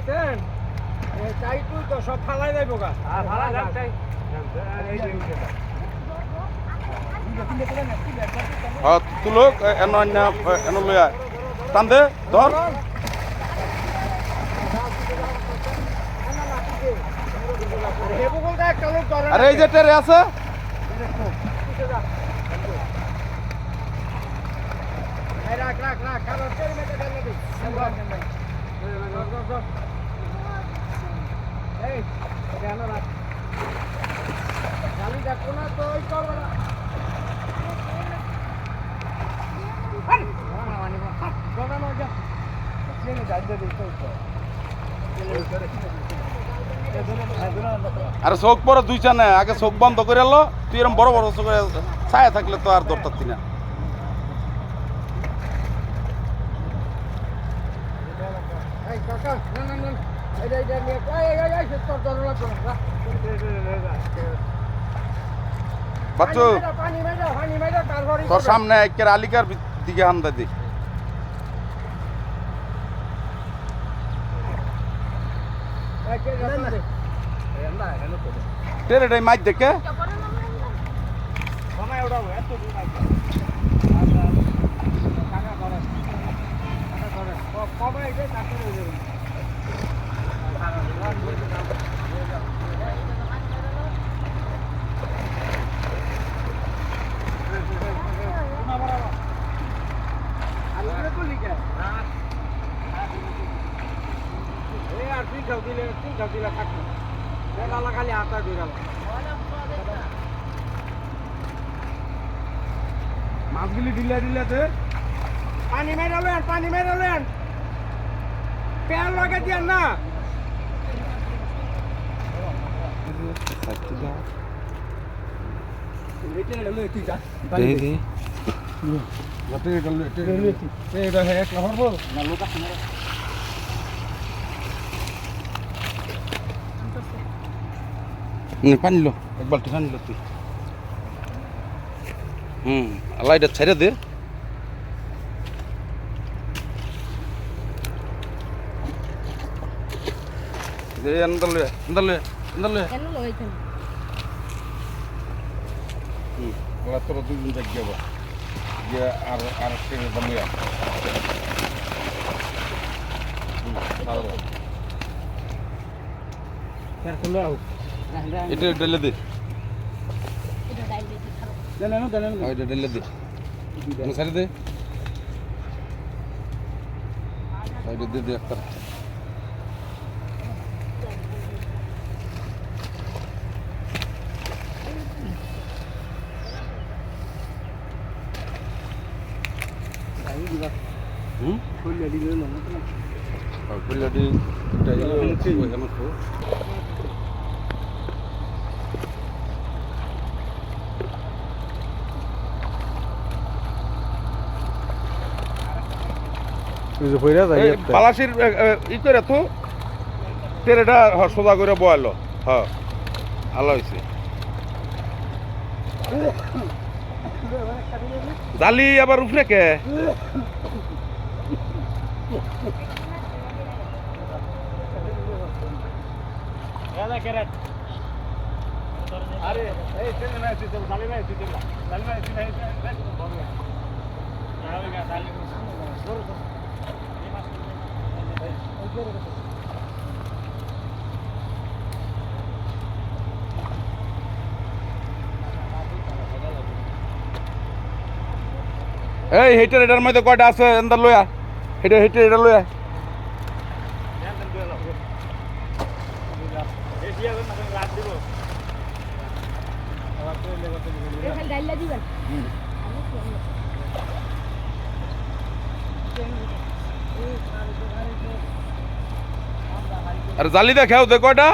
বুঝছেন চাই তুই তো সব ফালাই যাইব গা ফালাই যাক চাই হ্যাঁ তুলুক এন লইয়া টান দে ধর আরে এই যে টেরে আছে রাখ রাখ রাখ কারণ টেরে মেটে ঢেলে দিই এই কেন রাখ জালি দেখো না তো ওই চল না আরে চোখ বড় দুই চানে আগে চোখ বন্ধ করে এলো তুই এরকম বড় বড় চোখ ছায়া থাকলে তো আর দরকার না বাচ্চু তোর সামনে একের আলিকার দিকে হামদা দি টেরেটাই মাছ দেখে মাছগুলি ঢিলা ঢিলাতে পানি মেরালেন পেয়ার লাগে দিয়ান না পানি লো এক বালতি পানি লো তুই লাইটা ছেড়ে দে তোর দুদিন দেখ যাবো গিয়ে আর ট্রেনে বানিয়ে এটা ডেলে দে এটা ডেলে দে সারি দে এটা দিয়ে দে একটা পালাসির ই করে তো তেরেটা সোজা করে বয়ালো হ্যাঁ ভালো হয়েছে জালি আবার উপরে কে আরে এই ট্রেনে নাই তুই জালি নাই তুই জালি নাই তুই নাই এই হেটার এটার মধ্যে কয়টা আছে এন্দার লইয়া হেটা হেটে এটা লইয়া আরে জালি দেখাও দে কয়টা